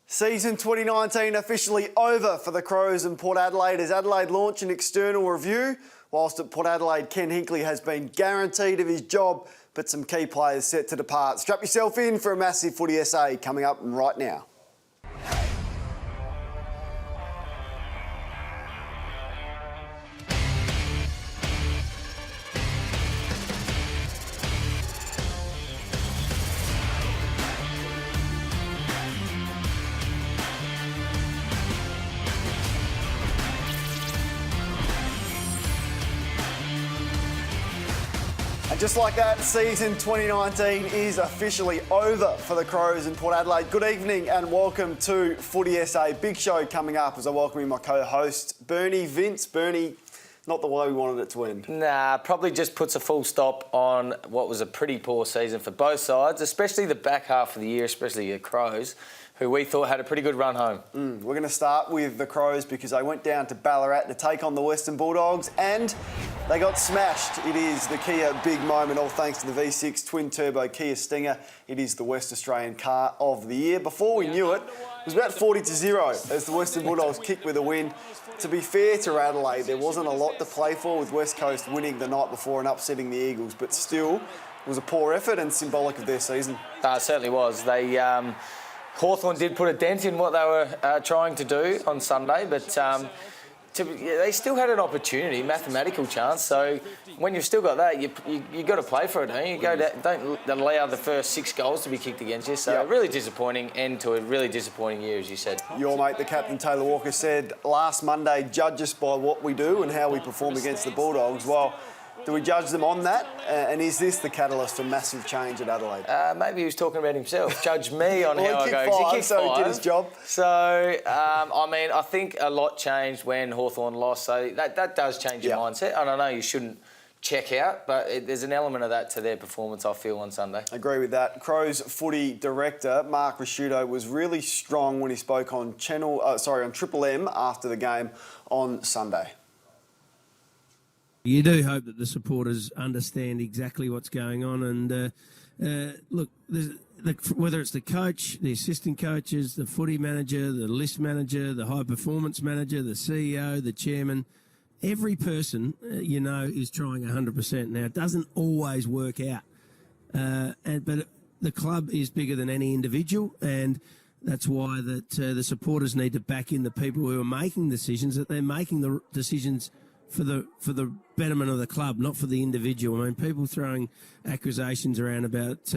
Season 2019 officially over for the Crows and Port Adelaide as Adelaide launch an external review. Whilst at Port Adelaide, Ken Hinkley has been guaranteed of his job, but some key players set to depart. Strap yourself in for a massive Footy SA coming up right now. And just like that, season 2019 is officially over for the Crows and Port Adelaide. Good evening and welcome to Footy SA. Big show coming up as I welcome in my co-host, Bernie Vince. Bernie, not the way we wanted it to end. Nah, probably just puts a full stop on what was a pretty poor season for both sides, especially the back half of the year, especially the Crows, who we thought had a pretty good run home. We're going to start with the Crows because they went down to Ballarat to take on the Western Bulldogs and they got smashed. It is the Kia big moment, all thanks to the V6 twin-turbo Kia Stinger. It is the West Australian car of the year. Before we knew it, it was about 40-0 as the Western Bulldogs kicked with a win. To be fair to Adelaide, there wasn't a lot to play for with West Coast winning the night before and upsetting the Eagles, but still, it was a poor effort and symbolic of their season. It certainly was. Hawthorn did put a dent in what they were trying to do on Sunday, but they still had an opportunity, mathematical chance. So when you've still got that, you got to play for it, don't you? Don't allow the first 6 goals to be kicked against you. So really disappointing end to a really disappointing year, as you said. Your mate, the captain, Taylor Walker, said last Monday, judge us by what we do and how we perform against the Bulldogs. Well, do we judge them on that? And is this the catalyst for massive change at Adelaide? Maybe he was talking about himself. Judge me on how I go. He kicked 5, so he did his job. So, I think a lot changed when Hawthorn lost. So that does change your mindset. And I know you shouldn't check out, but there's an element of that to their performance, I feel, on Sunday. Agree with that. Crows footy director Mark Rasciuto was really strong when he spoke on on Triple M after the game on Sunday. You do hope that the supporters understand exactly what's going on. And look, whether it's the coach, the assistant coaches, the footy manager, the list manager, the high performance manager, the CEO, the chairman, every person, is trying 100%. Now, it doesn't always work out. But the club is bigger than any individual, and that's why the supporters need to back in the people who are making decisions, that they're making the decisions for the betterment of the club, not for the individual. I mean, people throwing accusations around about,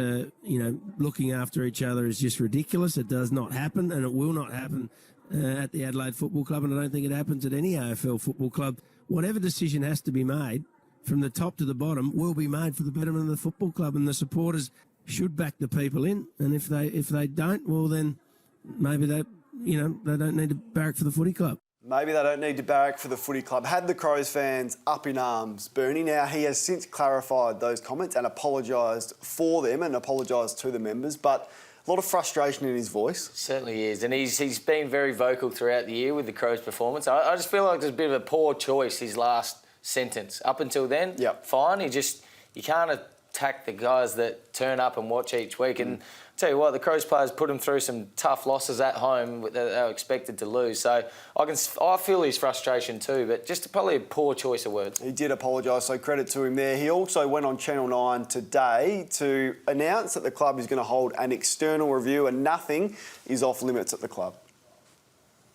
looking after each other is just ridiculous. It does not happen, and it will not happen at the Adelaide Football Club, and I don't think it happens at any AFL football club. Whatever decision has to be made from the top to the bottom will be made for the betterment of the football club, and the supporters should back the people in. And if they don't, well, then maybe they don't need to barrack for the footy club. Maybe they don't need to barrack for the footy club. Had the Crows fans up in arms, Bernie. Now, he has since clarified those comments and apologised for them and apologised to the members, but a lot of frustration in his voice. Certainly is, and he's been very vocal throughout the year with the Crows' performance. I just feel like there's a bit of a poor choice, his last sentence. Up until then, fine. You can't attack the guys that turn up and watch each week. And I'll tell you what, the Crows players put them through some tough losses at home that they were expected to lose. So I feel his frustration too, but just probably a poor choice of words. He did apologise, so credit to him there. He also went on Channel 9 today to announce that the club is going to hold an external review and nothing is off limits at the club.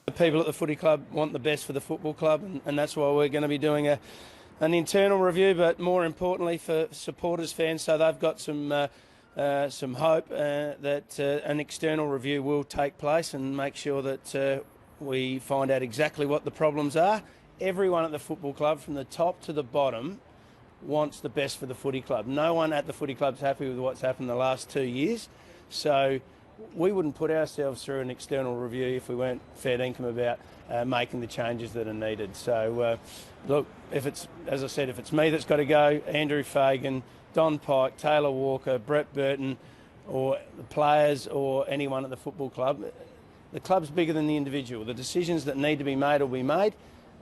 The people at the footy club want the best for the football club, and that's why we're going to be doing an internal review, but more importantly for supporters, fans, so they've got some hope that an external review will take place and make sure that we find out exactly what the problems are. Everyone at the football club, from the top to the bottom, wants the best for the footy club. No one at the footy club's happy with what's happened the last 2 years, so we wouldn't put ourselves through an external review if we weren't fair dinkum about making the changes that are needed. So, look, if it's me that's got to go, Andrew Fagan, Don Pike, Taylor Walker, Brett Burton, or the players or anyone at the football club, the club's bigger than the individual. The decisions that need to be made will be made,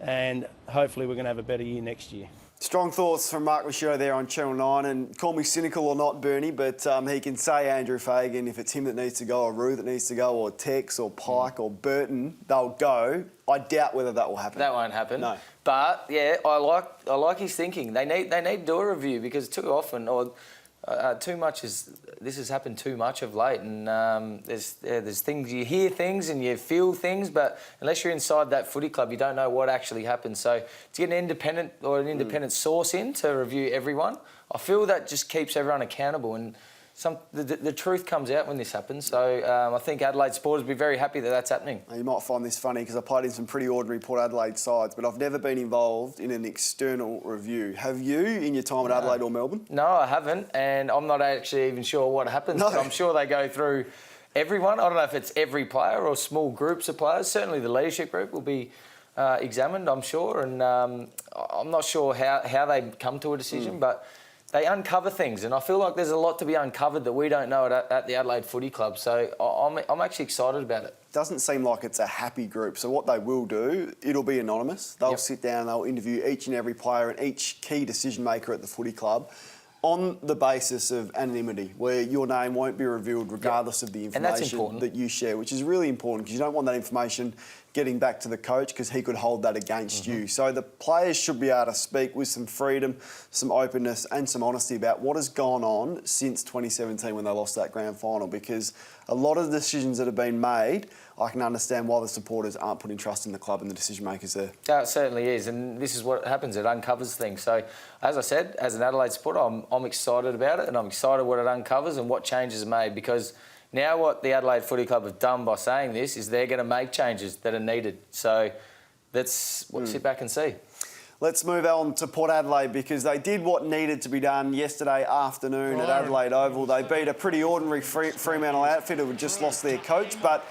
and hopefully we're going to have a better year next year. Strong thoughts from Mark Michaud there on Channel 9, and call me cynical or not, Bernie, but he can say Andrew Fagan, if it's him that needs to go, or Rue that needs to go, or Tex, or Pike, or Burton, they'll go. I doubt whether that will happen. That won't happen. No. But, yeah, I like his thinking. They need to do a review because too often, this has happened too much of late, and there's things, you hear things and you feel things, but unless you're inside that footy club, you don't know what actually happens. So to get an independent source in to review everyone, I feel that just keeps everyone accountable, and the truth comes out when this happens. So I think Adelaide supporters will be very happy that that's happening. You might find this funny because I played in some pretty ordinary Port Adelaide sides, but I've never been involved in an external review. Have you in your time at Adelaide or Melbourne? No, I haven't, and I'm not actually even sure what happens. No. But I'm sure they go through everyone. I don't know if it's every player or small groups of players. Certainly the leadership group will be examined, I'm sure, and I'm not sure how they come to a decision, but they uncover things, and I feel like there's a lot to be uncovered that we don't know at the Adelaide Footy Club. So I'm actually excited about it. Doesn't seem like it's a happy group. So what they will do, it'll be anonymous. They'll sit down, they'll interview each and every player and each key decision maker at the footy club on the basis of anonymity, where your name won't be revealed regardless of the information that you share, which is really important because you don't want that information getting back to the coach because he could hold that against you. So the players should be able to speak with some freedom, some openness and some honesty about what has gone on since 2017 when they lost that grand final, because a lot of the decisions that have been made, I can understand why the supporters aren't putting trust in the club and the decision makers there. It certainly is, and this is what happens, it uncovers things. So, as I said, as an Adelaide supporter, I'm excited about it, and I'm excited what it uncovers and what changes are made, because now what the Adelaide Footy Club have done by saying this is they're going to make changes that are needed. So let's sit back and see. Let's move on to Port Adelaide, because they did what needed to be done yesterday afternoon at Adelaide Oval. They beat a pretty ordinary Fremantle outfit who had just lost their coach, but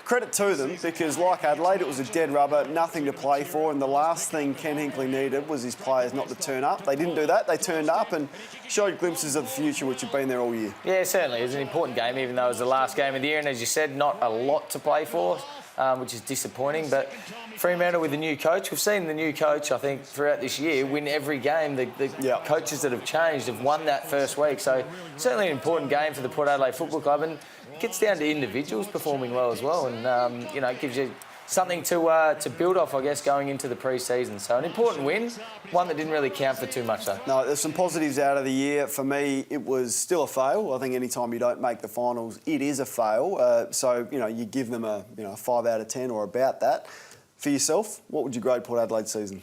credit to them, because like Adelaide, it was a dead rubber, nothing to play for, and the last thing Ken Hinkley needed was his players not to turn up. They didn't do that. They turned up and showed glimpses of the future, which have been there all year. Yeah, certainly. It was an important game, even though it was the last game of the year, and as you said, not a lot to play for, which is disappointing. But Fremantle with the new coach, we've seen the new coach, I think, throughout this year win every game. The coaches that have changed have won that first week. So certainly an important game for the Port Adelaide Football Club, and it gets down to individuals performing well as well, and it gives you something to build off, I guess, going into the pre-season. So an important win, one that didn't really count for too much though. No, there's some positives out of the year. For me, it was still a fail. I think any time you don't make the finals, it is a fail. So you give them a 5 out of 10 or about that. For yourself, what would you grade Port Adelaide's season?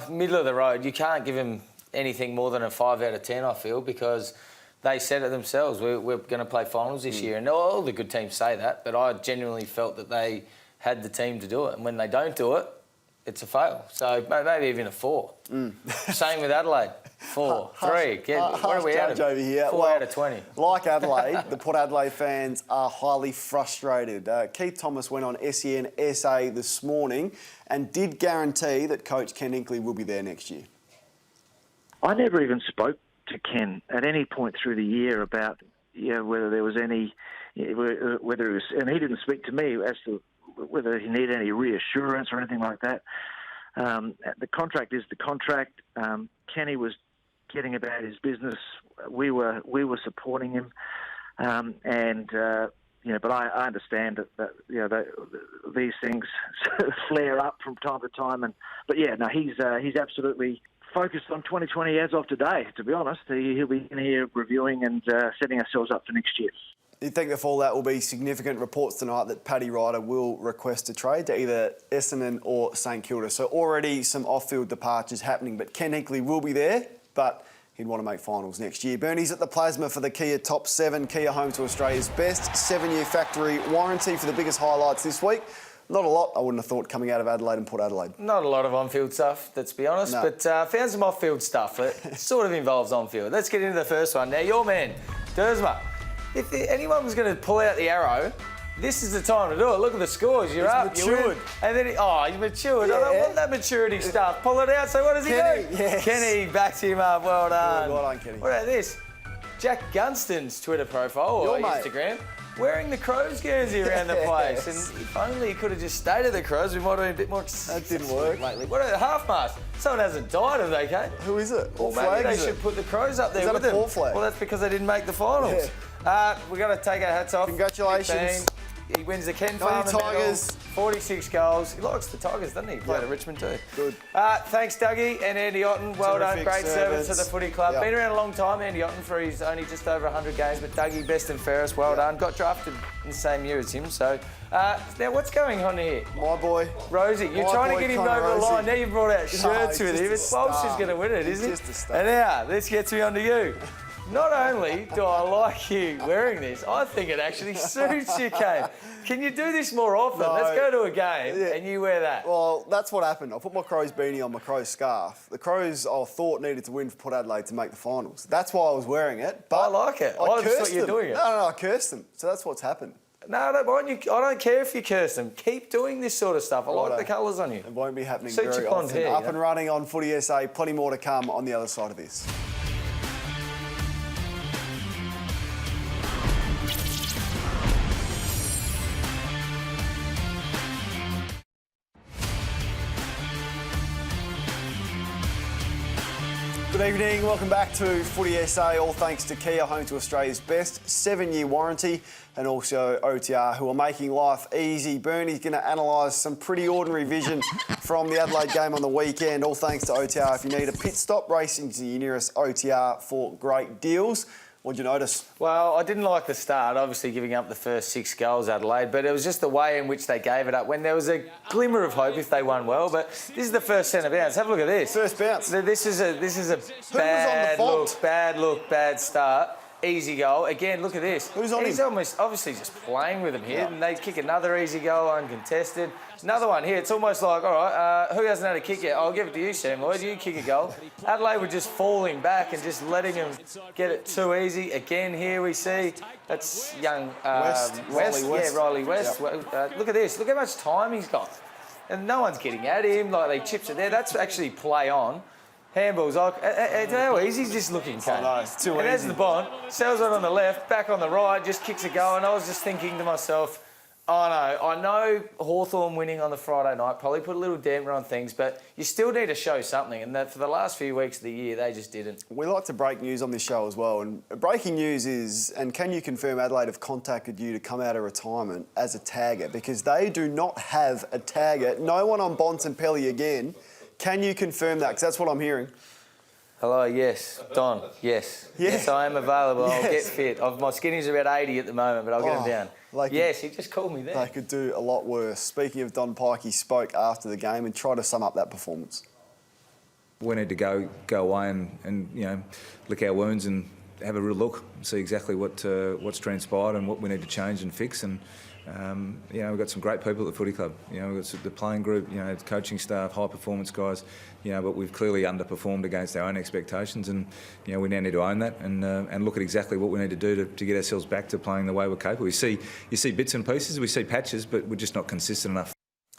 Middle of the road. You can't give them anything more than a 5 out of 10, I feel, because they said it themselves. We're going to play finals this year, and all the good teams say that, but I genuinely felt that they had the team to do it, and when they don't do it, it's a fail. So maybe even a 4. Same with Adelaide. 4, 3. What are we at? Over here. 4 out of 20. Like Adelaide, the Port Adelaide fans are highly frustrated. Keith Thomas went on SEN SA this morning and did guarantee that coach Ken Hinkley will be there next year. I never even spoke to Ken at any point through the year about whether there was any, whether it was, and he didn't speak to me as to whether he needed any reassurance or anything like that. The contract is the contract. Kenny was getting about his business. We were supporting him, but I understand that these things flare up from time to time. He's absolutely focused on 2020 as of today, to be honest. He'll be in here reviewing and setting ourselves up for next year. Do you think that for all that will be significant reports tonight that Paddy Ryder will request a trade to either Essendon or St Kilda? So already some off-field departures happening, but Ken Hinkley will be there, but he'd want to make finals next year. Bernie's at the Plasma for the Kia Top 7. Kia home to Australia's best 7-year factory warranty for the biggest highlights this week. Not a lot, I wouldn't have thought, coming out of Adelaide and Port Adelaide. Not a lot of on-field stuff, let's be honest, but found some off-field stuff that sort of involves on-field. Let's get into the first one. Now, your man, Dersma. If anyone was going to pull out the arrow, this is the time to do it. Look at the scores. You're up, you win. And then he's matured. Yeah. I don't want that maturity stuff. Pull it out. So what does he do? Yes. Kenny backs him up. Well done. Well done, Kenny. What about this? Jack Gunston's Twitter profile or Instagram. wearing the Crows jersey around the place. And if only he could have just stayed at the Crows, we might have been a bit more That didn't work. lately. What a half-mast. Someone hasn't died, have they, Kate? Who is it? Well, maybe they should put the Crows up there that with a them. Paul flag? Well, that's because they didn't make the finals. We've got to take our hats off. Congratulations. 15. He wins the Ken Farmer Tigers. medal. 46 goals. He likes the Tigers, doesn't he? He played at Richmond too. Good. Thanks, Dougie and Andy Otten. Well Terrific done. Great service to the servants. footy club. Yep. Been around a long time, Andy Otten, for his only just over 100 games. But Dougie, best and fairest. Well done. Got drafted in the same year as him. So now what's going on here? My boy. Rosie, you're My trying boy, to get him Connor over the Rosie. line. Now you've brought out shirts No, with he's him. just It's a Bob's star. just going to win it, He's isn't just he? a star. And now, this gets me onto you. Not only do I like you wearing this, I think it actually suits you, Kane. Can you do this more often? No. Let's go to a game and you wear that. Well, that's what happened. I put my Crows beanie on my Crows scarf. The Crows, I thought, needed to win for Port Adelaide to make the finals. That's why I was wearing it. But I like it. I just thought cursed you were them. doing it. No, I cursed them. So that's what's happened. No, I don't mind you. I don't care if you curse them. Keep doing this sort of stuff. I like Righto. the colours on you. It won't be happening Suits very your blonde often. hair, Up yeah. and running on Footy SA. Plenty more to come on the other side of this. Good evening, welcome back to Footy SA, all thanks to Kia, home to Australia's best 7-year warranty, and also OTR, who are making life easy. Bernie's going to analyse some pretty ordinary vision from the Adelaide game on the weekend, all thanks to OTR. If you need a pit stop, racing to your nearest OTR for great deals. What'd you notice? Well, I didn't like the start, obviously giving up the first 6 goals, Adelaide, but it was just the way in which they gave it up when there was a glimmer of hope if they won well. But this is the first centre bounce. Have a look at this. First bounce. This is a bad look, bad start. Easy goal. Again, look at this. Who's on He's him? almost obviously just playing with him here, and they kick another easy goal uncontested. Another one here. It's almost like, all right, who hasn't had a kick yet? I'll give it to you, Sam Lloyd. You kick a goal. Adelaide were just falling back and just letting him get it too easy. Again, here we see that's young Riley West. Yeah, Riley West. Yep. Look at this. Look how much time he's got, and no one's getting at him. Like they chips it there. That's actually play on. Handballs, how easy is this looking, Kane? know, it's too and there's easy. the Bond, sells it on the left, back on the right, just kicks a goal, and I was just thinking to myself, I know Hawthorn winning on the Friday night probably put a little damper on things, but you still need to show something, and that for the last few weeks of the year, they just didn't. We like to break news on this show as well, and breaking news is, and can you confirm Adelaide have contacted you to come out of retirement as a tagger, because they do not have a tagger. No one on Bontempelli again. Can you confirm that? Because that's what I'm hearing. Hello, yes. Don, yes. Yeah. Yes, I am available. Yes. I'll get fit. My skinny's are about 80 at the moment, but I'll get them down. like yes, he just called me there. They could do a lot worse. Speaking of Don Pike, he spoke after the game and tried to sum up that performance. We need to go away and you know, lick our wounds and have a real look, see exactly what's transpired and what we need to change and fix. And you know, we've got some great people at the footy club. You know, we've got the playing group, you know, the coaching staff, high performance guys. You know, but we've clearly underperformed against our own expectations, and you know, we now need to own that and look at exactly what we need to do to get ourselves back to playing the way we're capable. You see bits and pieces, we see patches, but we're just not consistent enough.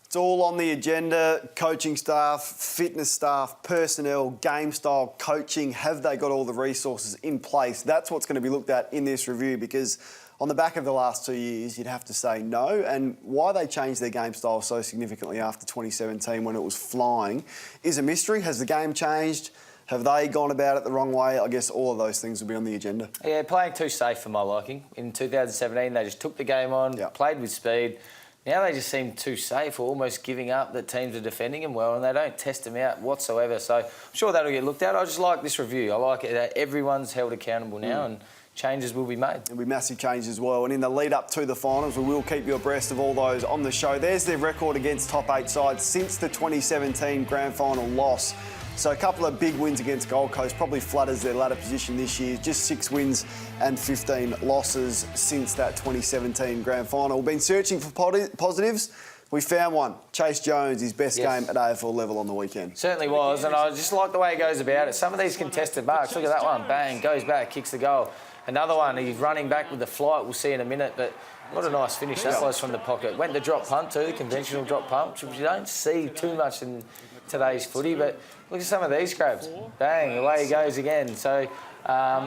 It's all on the agenda. Coaching staff, fitness staff, personnel, game style, coaching. Have they got all the resources in place? That's what's going to be looked at in this review, because on the back of the last 2 years, you'd have to say no. And why they changed their game style so significantly after 2017 when it was flying is a mystery. Has the game changed? Have they gone about it the wrong way? I guess all of those things will be on the agenda. Yeah, playing too safe for my liking. In 2017, they just took the game on, played with speed. Now they just seem too safe, or almost giving up that teams are defending them well, and they don't test them out whatsoever. So I'm sure that'll get looked at. I just like this review. I like it that everyone's held accountable now, and changes will be made. There'll be massive changes as well. And in the lead up to the finals, we will keep you abreast of all those on the show. There's their record against top 8 sides since the 2017 grand final loss. So a couple of big wins against Gold Coast probably flutters their ladder position this year. Just 6 wins and 15 losses since that 2017 grand final. We've been searching for positives. We found one. Chase Jones, his best game at AFL level on the weekend. Certainly was, and I just like the way he goes about it. Some of these contested marks, look at that one, bang, goes back, kicks the goal. Another one, he's running back with the flight, we'll see in a minute, but what a nice finish that was from the pocket. Went the drop punt too, the conventional drop punt, which you don't see too much in today's footy, but look at some of these grabs. Bang, away he goes again. So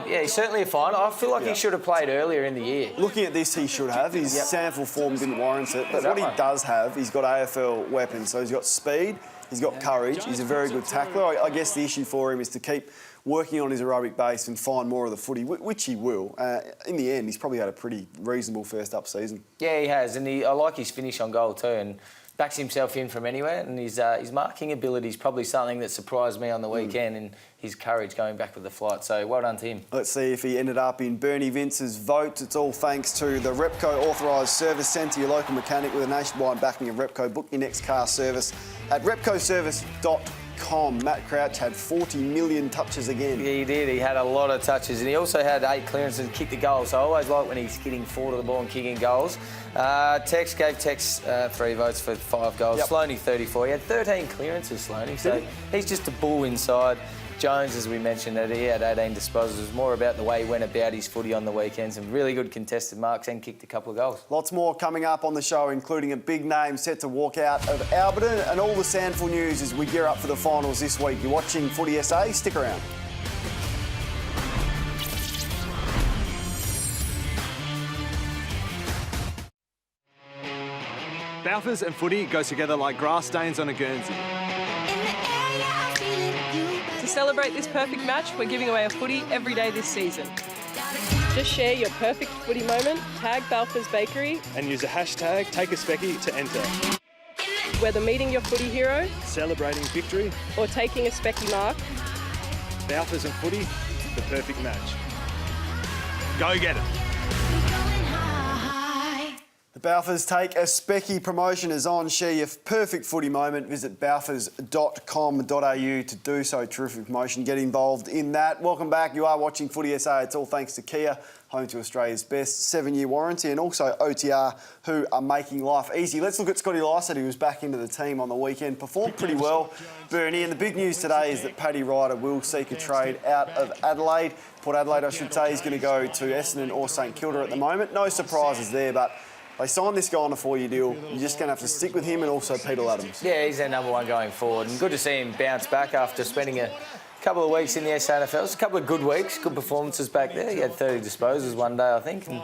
He's certainly a find. I feel like he should have played earlier in the year. Looking at this, he should have. His sample form didn't warrant it. But what he does have, he's got AFL weapons. So he's got speed, he's got courage, he's a very good tackler. I guess the issue for him is to keep working on his aerobic base and find more of the footy, which he will. In the end, he's probably had a pretty reasonable first-up season. Yeah, he has. And I like his finish on goal too. And backs himself in from anywhere, and his marking ability is probably something that surprised me on the weekend, and his courage going back with the flight. So well done to him. Let's see if he ended up in Bernie Vince's vote. It's all thanks to the Repco Authorised Service Centre, your local mechanic with a nationwide backing of Repco. Book your next car service at repcoservice.com. Matt Crouch had 40 million touches again. Yeah, he did. He had a lot of touches, and he also had 8 clearances and kicked the goal. So I always like when he's getting forward of the ball and kicking goals. Tex gave 3 votes for 5 goals. Yep. Sloaney 34. He had 13 clearances, Sloaney. So he's just a bull inside. Jones, as we mentioned, that he had 18 disposals. It was more about the way he went about his footy on the weekend. Some really good contested marks and kicked a couple of goals. Lots more coming up on the show, including a big name set to walk out of Alberton and all the SANFL news as we gear up for the finals this week. You're watching Footy SA. Stick around. Balfours and footy goes together like grass stains on a Guernsey. To celebrate this perfect match, we're giving away a footy every day this season. Just share your perfect footy moment, tag Balfours Bakery, And use the hashtag #TakeASpecky to enter. whether meeting your footy hero Celebrating victory, or taking a specky mark. Balfours and footy, the perfect match. Go get it. The Balfours Take a Specky promotion is on. Share your perfect footy moment. Visit balfours.com.au to do so. Terrific promotion. Get involved in that. Welcome back. You are watching Footy SA. It's all thanks to Kia, home to Australia's best 7-year warranty, and also OTR, who are making life easy. Let's look at Scotty Lycett, who was back into the team on the weekend. Performed pretty well, Bernie. And the big news today is that Paddy Ryder will seek a trade out of Adelaide. Port Adelaide, I should say, is going to go to Essendon or St Kilda at the moment. No surprises there, but they signed this guy on a 4-year deal. You're just going to have to stick with him and also Peter Adams. Yeah, he's their number one going forward. And good to see him bounce back after spending a couple of weeks in the SANFL. It was a couple of good weeks, good performances back there. He had 30 disposals one day, I think. And,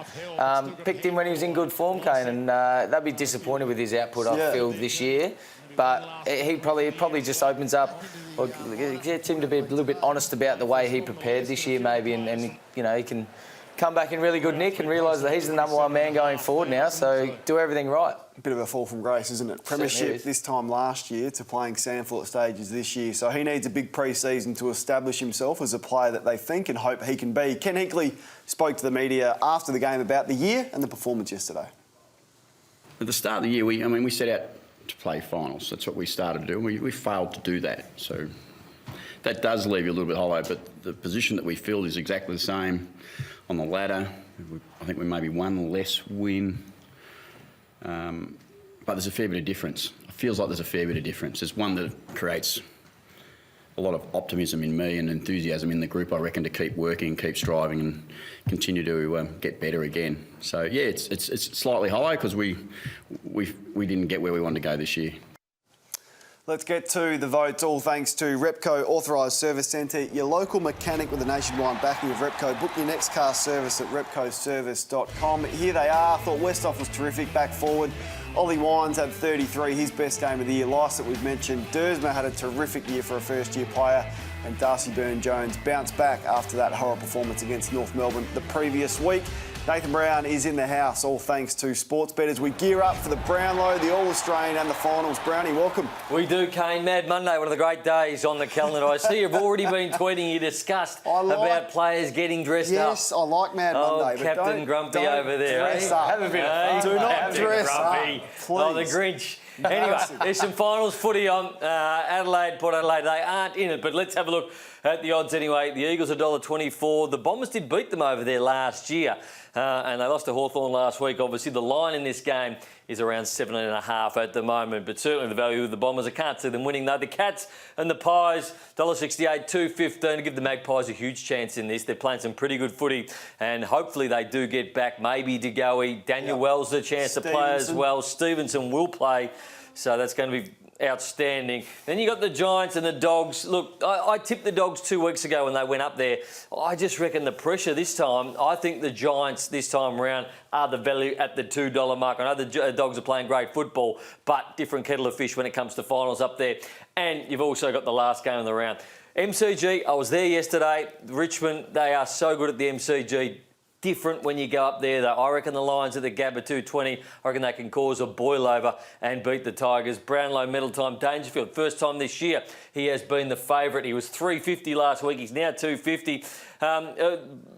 picked him when he was in good form, Kane. And they'll be disappointed with his output off field this year. But it probably just opens up, or gets him to be a little bit honest about the way he prepared this year maybe. And you know, he can come back in really good nick and realise that he's the number one man going forward now, so do everything right. A bit of a fall from grace, isn't it? Premiership this time last year to playing SANFL at stages this year, so he needs a big pre-season to establish himself as a player that they think and hope he can be. Ken Hinkley spoke to the media after the game about the year and the performance yesterday. At the start of the year, we set out to play finals. That's what we started to do. We failed to do that, so that does leave you a little bit hollow, but the position that we filled is exactly the same on the ladder. I think we maybe one less win, but there's a fair bit of difference. It feels like there's a fair bit of difference. There's one that creates a lot of optimism in me and enthusiasm in the group, I reckon, to keep working, keep striving and continue to get better again. So, yeah, it's slightly hollow because we didn't get where we wanted to go this year. Let's get to the votes, all thanks to Repco Authorised Service Centre, your local mechanic with a nationwide backing of Repco. Book your next car service at repcoservice.com. Here they are. I thought Westhoff was terrific back forward. Ollie Wines had 33, his best game of the year. Lycett, we've mentioned. Dersma had a terrific year for a first-year player. And Darcy Byrne-Jones bounced back after that horror performance against North Melbourne the previous week. Nathan Brown is in the house, all thanks to Sportsbet as we gear up for the Brownlow, the All-Australian and the finals. Brownie, welcome. We do, Kane. Mad Monday, one of the great days on the calendar. I see you've already been tweeting, you discussed about players getting dressed up. Yes, I like Mad Monday. Oh, Captain Grumpy over there. Dress up. Have a bit of fun. Do not dress Grumpy. up, please. Oh, the Grinch. Anyway, there's some finals footy on. Adelaide, Port Adelaide, they aren't in it, but let's have a look at the odds anyway. The Eagles $1.24. The Bombers did beat them over there last year, and they lost to Hawthorn last week. Obviously, the line in this game is around 7.5 at the moment, but certainly the value of the Bombers, I can't see them winning though. The Cats and the Pies, $1.68, $2.15 to give the Magpies a huge chance in this. They're playing some pretty good footy, and hopefully they do get back. Maybe DeGoey, Daniel Wells, the chance to play as well. Stevenson will play. So that's going to be outstanding. Then you got the Giants and the Dogs. Look, I tipped the Dogs 2 weeks ago when they went up there. I just reckon the pressure this time, I think the Giants this time around are the value at the $2 mark. I know the Dogs are playing great football, but different kettle of fish when it comes to finals up there. And you've also got the last game of the round. MCG, I was there yesterday. Richmond, they are so good at the MCG. Different when you go up there, though. I reckon the Lions at the Gabba 220, I reckon they can cause a boil over and beat the Tigers. Brownlow medal time, Dangerfield, first time this year he has been the favourite. He was $3.50 last week, he's now $2.50.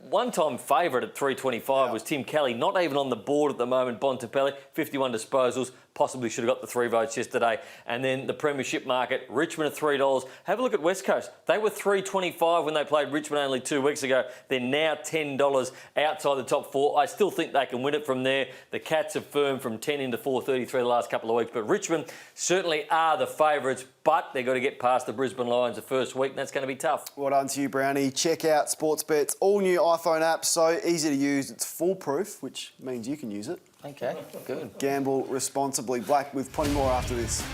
One-time favourite at $3.25 was Tim Kelly, not even on the board at the moment. Bontempelli, 51 disposals, possibly should have got the 3 votes yesterday. And then the Premiership market, Richmond at $3. Have a look at West Coast. They were $3.25 when they played Richmond only 2 weeks ago. They're now $10 outside the top 4. I still think they can win it from there. The Cats have firmed from 10 into 4.33 the last couple of weeks. But Richmond certainly are the favourites, but they've got to get past the Brisbane Lions the first week, and that's going to be tough. Well done to you, Brownie. Check out Sportsbet's all-new iPhone app. So easy to use. It's foolproof, which means you can use it. Okay, good. Gamble responsibly. Black with plenty more after this.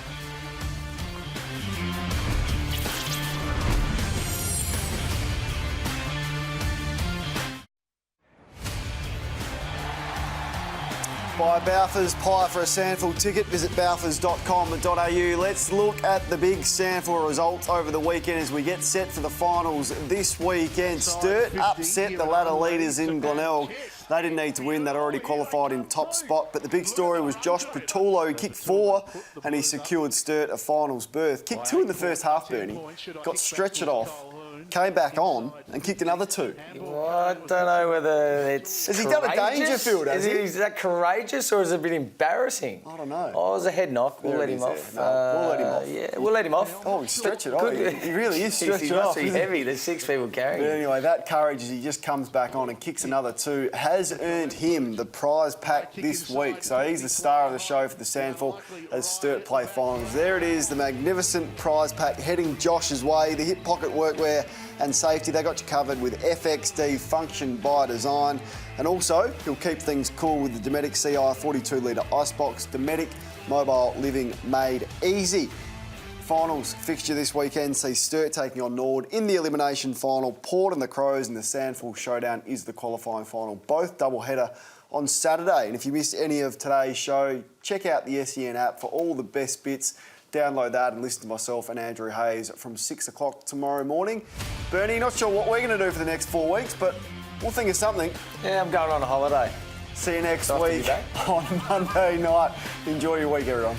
Buy Balfour's Pie for a Sandford ticket. Visit balfours.com.au. Let's look at the big Sandford results over the weekend as we get set for the finals this weekend. Sturt upset the ladder leaders in Glenelg. They didn't need to win. They'd already qualified in top spot. But the big story was Josh Petullo, who kicked 4 and he secured Sturt a finals berth. Kicked 2 in the first half, Bernie. Got stretched off. Came back on and kicked another 2. Well, I don't know whether it's Has he done a Dangerfield, has he? Is that courageous or is it a bit embarrassing? I don't know. Oh, it was a head knock. We'll let him off. We'll let him off. Yeah, we'll let him off. Oh, he stretched it off. He really is stretching He off. must be heavy. There's 6 people carrying But him. anyway, that courage as he just comes back on and kicks another 2 has earned him the prize pack this week. So he's the star of the show for the Sandford as Sturt play finals. There it is, the magnificent prize pack heading Josh's way. The hip pocket workwear and safety, they got you covered with FXD function by design. And also, he'll keep things cool with the Dometic CI 42-litre icebox. Dometic mobile living made easy. Finals fixture this weekend sees Sturt taking on Nord in the elimination final. Port and the Crows and the Sandford showdown is the qualifying final. Both doubleheader on Saturday. And if you missed any of today's show, check out the SEN app for all the best bits. Download that and listen to myself and Andrew Hayes from 6 o'clock tomorrow morning. Bernie, not sure what we're going to do for the next 4 weeks, but we'll think of something. Yeah, I'm going on a holiday. See you next week on Monday night. Enjoy your week, everyone.